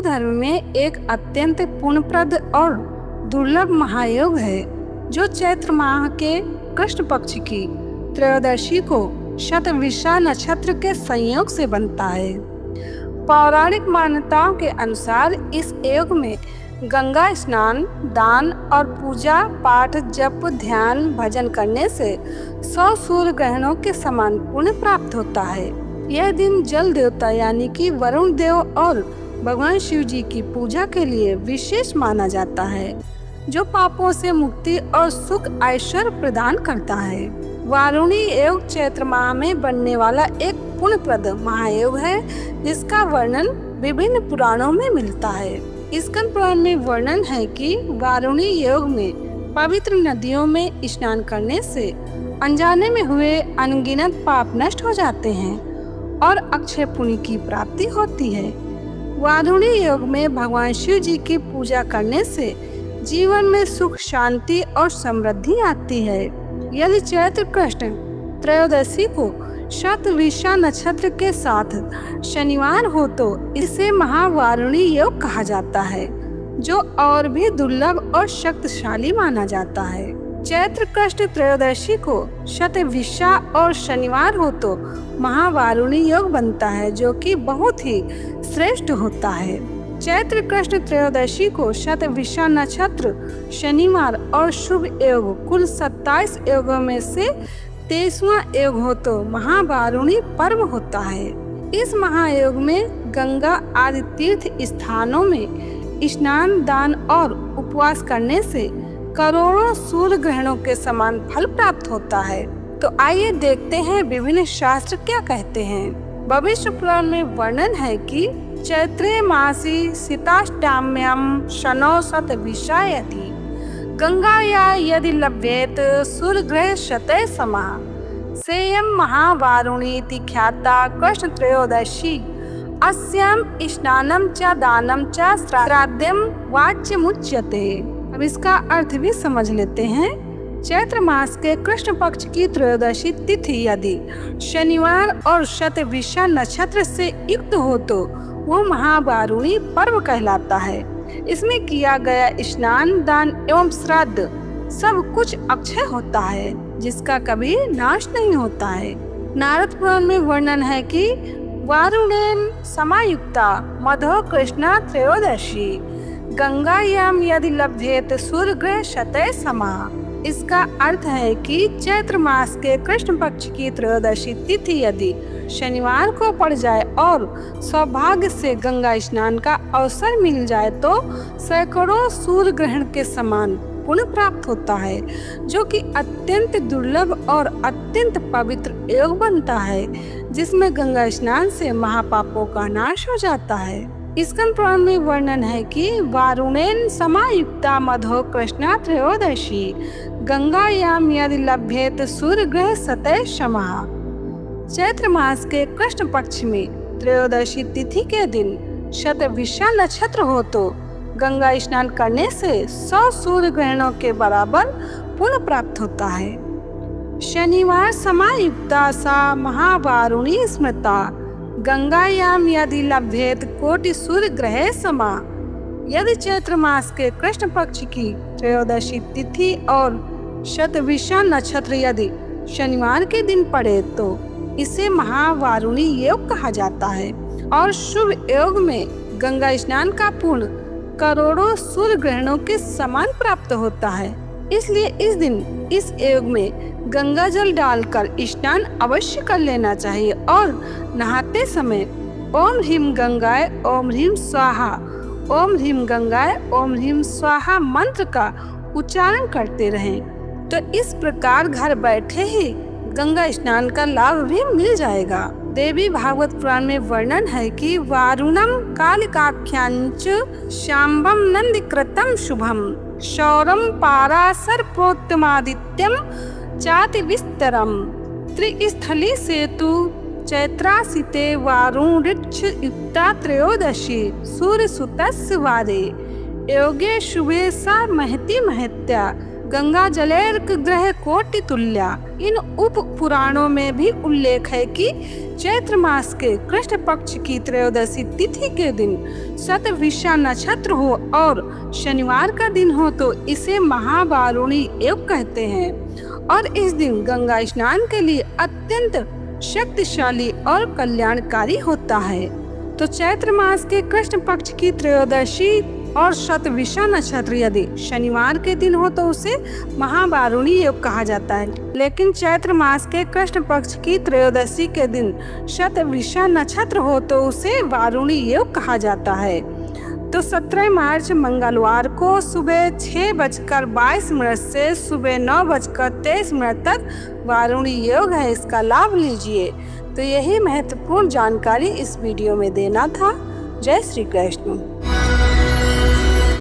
धर्म में एक अत्यंत पुण्यप्रद और दुर्लभ महायोग है जो चैत्र माह के कृष्ण पक्ष की त्रयोदशी को शतभिषा नक्षत्र के संयोग से बनता है। पौराणिक मान्यताओं के अनुसार इस योग में गंगा स्नान, दान और पूजा पाठ, जप, ध्यान, भजन करने से 100 सूर्य ग्रहणों के समान पुण्य प्राप्त होता है। यह दिन जल देवता यानी कि वरुण देव और भगवान शिव जी की पूजा के लिए विशेष माना जाता है, जो पापों से मुक्ति और सुख ऐश्वर्य प्रदान करता है। वारुणी योग चैत्र माह में बनने वाला एक पुण्यप्रद महायोग है जिसका वर्णन विभिन्न पुराणों में मिलता है। स्कंद पुराण में वर्णन है कि वारुणी योग में पवित्र नदियों में स्नान करने से अनजाने में हुए अनगिनत पाप नष्ट हो जाते हैं और अक्षय पुण्य की प्राप्ति होती है। वारुणी योग में भगवान शिव जी की पूजा करने से जीवन में सुख, शांति और समृद्धि आती है। यदि चैत्र कृष्ण त्रयोदशी को शतभिषा नक्षत्र के साथ शनिवार हो तो इसे महावारुणी योग कहा जाता है, जो और भी दुर्लभ और शक्तिशाली माना जाता है। चैत्र कृष्ण त्रयोदशी को शतभिषा और शनिवार हो तो महावारुणी योग बनता है, जो कि बहुत ही श्रेष्ठ होता है। चैत्र कृष्ण त्रयोदशी को शतभिषा नक्षत्र, शनिवार और शुभ योग कुल 27 योगों में से 23वां योग हो तो महावारुणी पर्व होता है। इस महायोग में गंगा आदि तीर्थ स्थानों में स्नान, दान और उपवास करने से करोड़ों सूर्य ग्रहणों के समान फल प्राप्त होता है। तो आइए देखते हैं विभिन्न शास्त्र क्या कहते हैं। भविष्य पुराण में वर्णन है कि चैत्रे मासी सीताष्टम्याम शनो शतभिषायति गंगाया यदि लभ्येत सूर्यग्रह शतय समाः सेयं महावारुणीति ख्याता कृष्ण त्रयोदशी अस्याम स्नानं च दानं च श्राद्धं वाच्यमुच्यते। अब इसका अर्थ भी समझ लेते हैं। चैत्र मास के कृष्ण पक्ष की त्रयोदशी तिथि यदि शनिवार और शतभिषा नक्षत्र से युक्त हो तो वो महावारुणी पर्व कहलाता है। इसमें किया गया स्नान, दान एवं श्राद्ध सब कुछ अक्षय होता है, जिसका कभी नाश नहीं होता है। नारद पुराण में वर्णन है कि वारुणेन समायुक्ता मधो कृष्णा त्रयोदशी गंगायाम यदि लभ्येत सूर्यग्रह शतय समाः। इसका अर्थ है कि चैत्र मास के कृष्ण पक्ष की त्रयोदशी तिथि यदि शनिवार को पड़ जाए और सौभाग्य से गंगा स्नान का अवसर मिल जाए तो सैकड़ों सूर्य ग्रहण के समान पुण्य प्राप्त होता है, जो कि अत्यंत दुर्लभ और अत्यंत पवित्र योग बनता है, जिसमें गंगा स्नान से महापापों का नाश हो जाता है। स्कंद पुराण में वर्णन है कि वारुणेन समायुक्ता मधो कृष्णा त्रयोदशी गंगायाम यदि लभ्येत सूर्यग्रह शतय समाः। चैत्र मास के कृष्ण पक्ष में त्रयोदशी तिथि के दिन शतभिषा नक्षत्र हो तो गंगा स्नान करने से 100 सूर्य ग्रहणों के बराबर पुण्य प्राप्त होता है। शनिवार समायुक्ता सा महावारुणी स्मृता गंगायाम यदि लभ्येत कोटि सूर्य ग्रह समाः। यदि चैत्र मास के कृष्ण पक्ष की त्रयोदशी तिथि और शतभिषा नक्षत्र यदि शनिवार के दिन पड़े तो इसे महावारुणी योग कहा जाता है और शुभ योग में गंगा स्नान का पुण्य करोड़ों सूर्य ग्रहणों के समान प्राप्त होता है। इसलिए इस दिन इस योग में गंगा जल डालकर स्नान अवश्य कर लेना चाहिए और नहाते समय ओम ह्रीम गंगाय ओम ह्रीम स्वाहा, ओम ह्रीम गंगाय ओम ह्रीम स्वाहा मंत्र का उच्चारण करते रहें। तो इस प्रकार घर बैठे ही गंगा स्नान का लाभ भी मिल जाएगा। देवी भागवत पुराण में वर्णन है कि वारुणम कालिकाख्यांच शाम्बम नंदिकृतं शुभम शौरम पारासर प्रोत्तमादित्यम चाति विस्तरम त्रिस्थली सेतु चैत्रासिते वारुणिक्ष युक्ता त्रयोदशी सूर्य सुतस्य वारे योगे शुभे सा महति महत्या गंगा जलेर ग्रह कोटि तुल्या। इन उप पुराणों में भी उल्लेख है कि चैत्र मास के कृष्ण पक्ष की त्रयोदशी तिथि के दिन शतभिषा नक्षत्र हो और शनिवार का दिन हो तो इसे महावारुणी योग कहते हैं और इस दिन गंगा स्नान के लिए अत्यंत शक्तिशाली और कल्याणकारी होता है। तो चैत्र मास के कृष्ण पक्ष की त्रयोदशी और शतभिषा नक्षत्र यदि शनिवार के दिन हो तो उसे महावारुणी योग कहा जाता है, लेकिन चैत्र मास के कृष्ण पक्ष की त्रयोदशी के दिन शतभिषा नक्षत्र हो तो उसे वारुणी योग कहा जाता है। तो 17 मार्च मंगलवार को सुबह 6:22 से सुबह 9:23 तक वारुणी योग है, इसका लाभ लीजिए। तो यही महत्वपूर्ण जानकारी इस वीडियो में देना था। जय श्री कृष्ण।